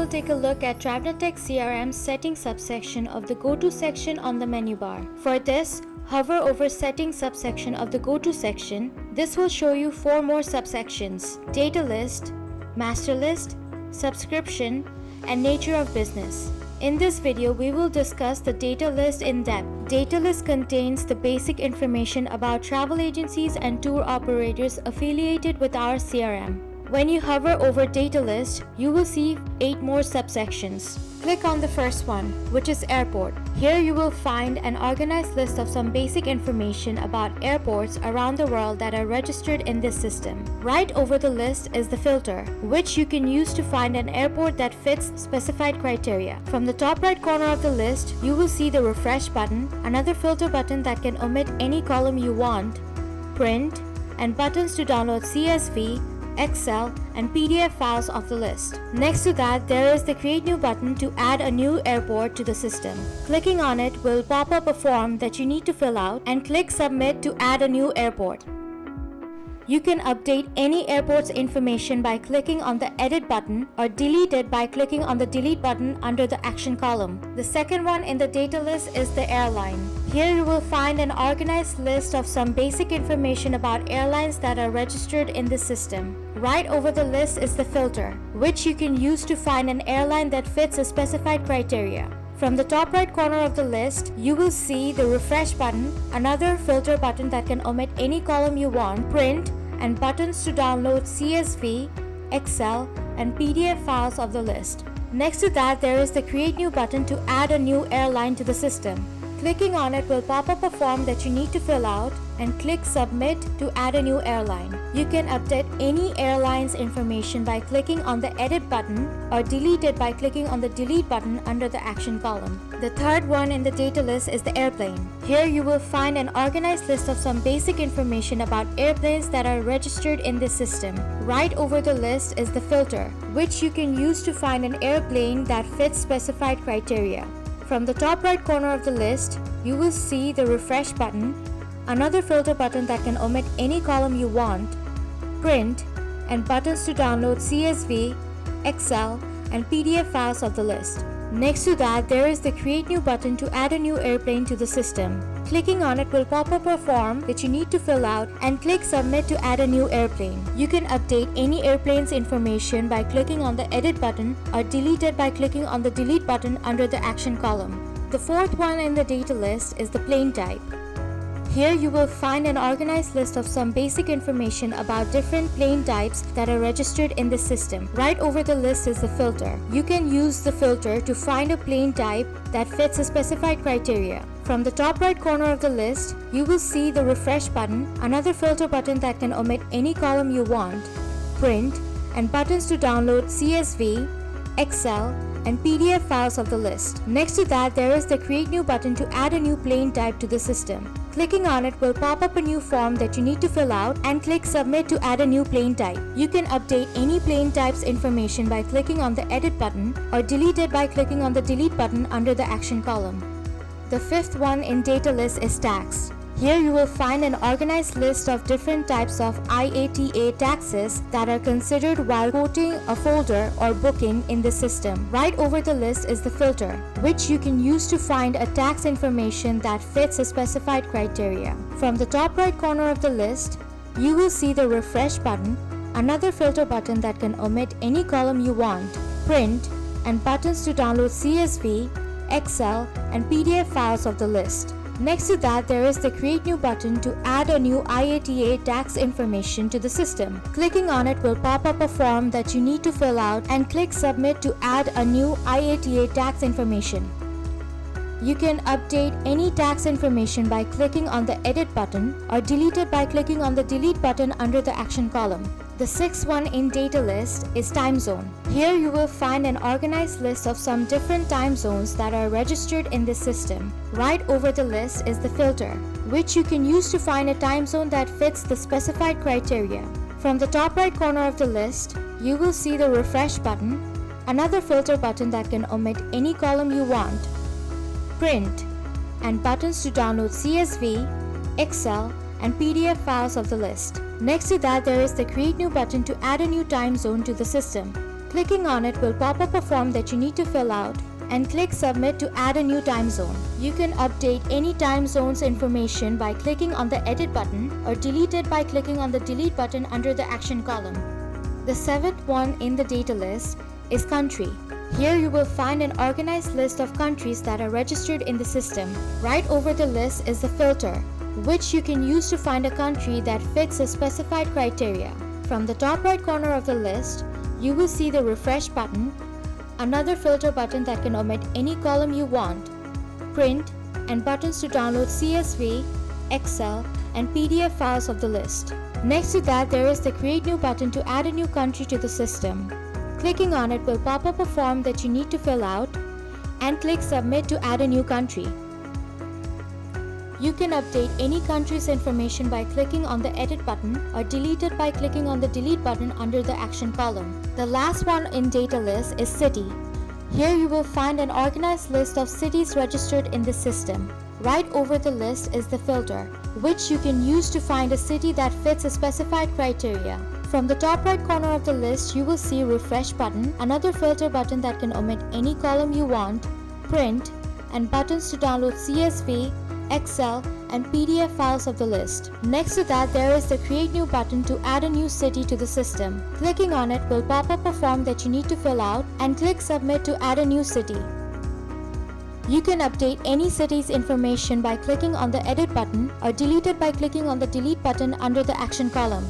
will take a look at Travnet Tech CRM settings subsection of the Go To section on the menu bar. For this, hover over Settings subsection of the Go To section. This will show you 4 more subsections: Data List, Master List, Subscription, and Nature of Business. In this video, we will discuss the data list in depth. Data list contains the basic information about travel agencies and tour operators affiliated with our CRM. When you hover over data list, you will see 8 more subsections. Click on the first one, which is airport. Here you will find an organized list of some basic information about airports around the world that are registered in this system. Right over the list is the filter, which you can use to find an airport that fits specified criteria. From the top right corner of the list, you will see the refresh button, another filter button that can omit any column you want, print, and buttons to download CSV, Excel, and PDF files of the list. Next to that, there is the Create New button to add a new airport to the system. Clicking on it will pop up a form that you need to fill out, and click Submit to add a new airport. You can update any airport's information by clicking on the Edit button or delete it by clicking on the Delete button under the Action column. The second one in the data list is the airline. Here you will find an organized list of some basic information about airlines that are registered in the system. Right over the list is the filter, which you can use to find an airline that fits a specified criteria. From the top right corner of the list, you will see the refresh button, another filter button that can omit any column you want, print, and buttons to download CSV, Excel, and PDF files of the list. Next to that, there is the Create New button to add a new airline to the system. Clicking on it will pop up a form that you need to fill out, and click Submit to add a new airline. You can update any airline's information by clicking on the Edit button or delete it by clicking on the Delete button under the Action column. The third one in the data list is the airplane. Here you will find an organized list of some basic information about airplanes that are registered in this system. Right over the list is the filter, which you can use to find an airplane that fits specified criteria. From the top right corner of the list, you will see the refresh button, another filter button that can omit any column you want, print, and buttons to download CSV, Excel, and PDF files of the list. Next to that, there is the Create New button to add a new airplane to the system. Clicking on it will pop up a form that you need to fill out, and click Submit to add a new airplane. You can update any airplane's information by clicking on the Edit button or delete it by clicking on the Delete button under the Action column. The fourth one in the data list is the plane type. Here you will find an organized list of some basic information about different plane types that are registered in the system. Right over the list is the filter. You can use the filter to find a plane type that fits a specified criteria. From the top right corner of the list, you will see the refresh button, another filter button that can omit any column you want, print, and buttons to download CSV, Excel, and PDF files of the list. Next to that, there is the Create New button to add a new plane type to the system. Clicking on it will pop up a new form that you need to fill out, and click Submit to add a new plane type. You can update any plane type's information by clicking on the Edit button or delete it by clicking on the Delete button under the Action column. The fifth one in data list is tax. Here you will find an organized list of different types of IATA taxes that are considered while quoting a folder or booking in the system. Right over the list is the filter, which you can use to find a tax information that fits a specified criteria. From the top right corner of the list, you will see the refresh button, another filter button that can omit any column you want, print, and buttons to download CSV, Excel, and PDF files of the list. Next to that, there is the Create New button to add a new IATA tax information to the system. Clicking on it will pop up a form that you need to fill out, and click Submit to add a new IATA tax information. You can update any tax information by clicking on the Edit button or delete it by clicking on the Delete button under the Action column. The sixth one in data list is time zone. Here you will find an organized list of some different time zones that are registered in this system. Right over the list is the filter, which you can use to find a time zone that fits the specified criteria. From the top right corner of the list, you will see the refresh button, another filter button that can omit any column you want, print, and buttons to download CSV, Excel, and PDF files of the list. Next to that, there is the Create New button to add a new time zone to the system. Clicking on it will pop up a form that you need to fill out and click Submit to add a new time zone. You can update any time zone's information by clicking on the Edit button or delete it by clicking on the Delete button under the Action column. The seventh one in the data list is Country. Here you will find an organized list of countries that are registered in the system. Right over the list is the filter, which you can use to find a country that fits a specified criteria. From the top right corner of the list, you will see the Refresh button, another filter button that can omit any column you want, print, and buttons to download CSV, Excel, and PDF files of the list. Next to that, there is the Create New button to add a new country to the system. Clicking on it will pop up a form that you need to fill out and click Submit to add a new country. You can update any country's information by clicking on the Edit button or delete it by clicking on the Delete button under the Action column. The last one in data list is City. Here you will find an organized list of cities registered in the system. Right over the list is the filter, which you can use to find a city that fits a specified criteria. From the top right corner of the list, you will see Refresh button, another filter button that can omit any column you want, print, and buttons to download CSV, Excel, and PDF files of the list. Next to that, there is the Create New button to add a new city to the system. Clicking on it will pop up a form that you need to fill out and click Submit to add a new city. You can update any city's information by clicking on the Edit button or delete it by clicking on the Delete button under the Action column.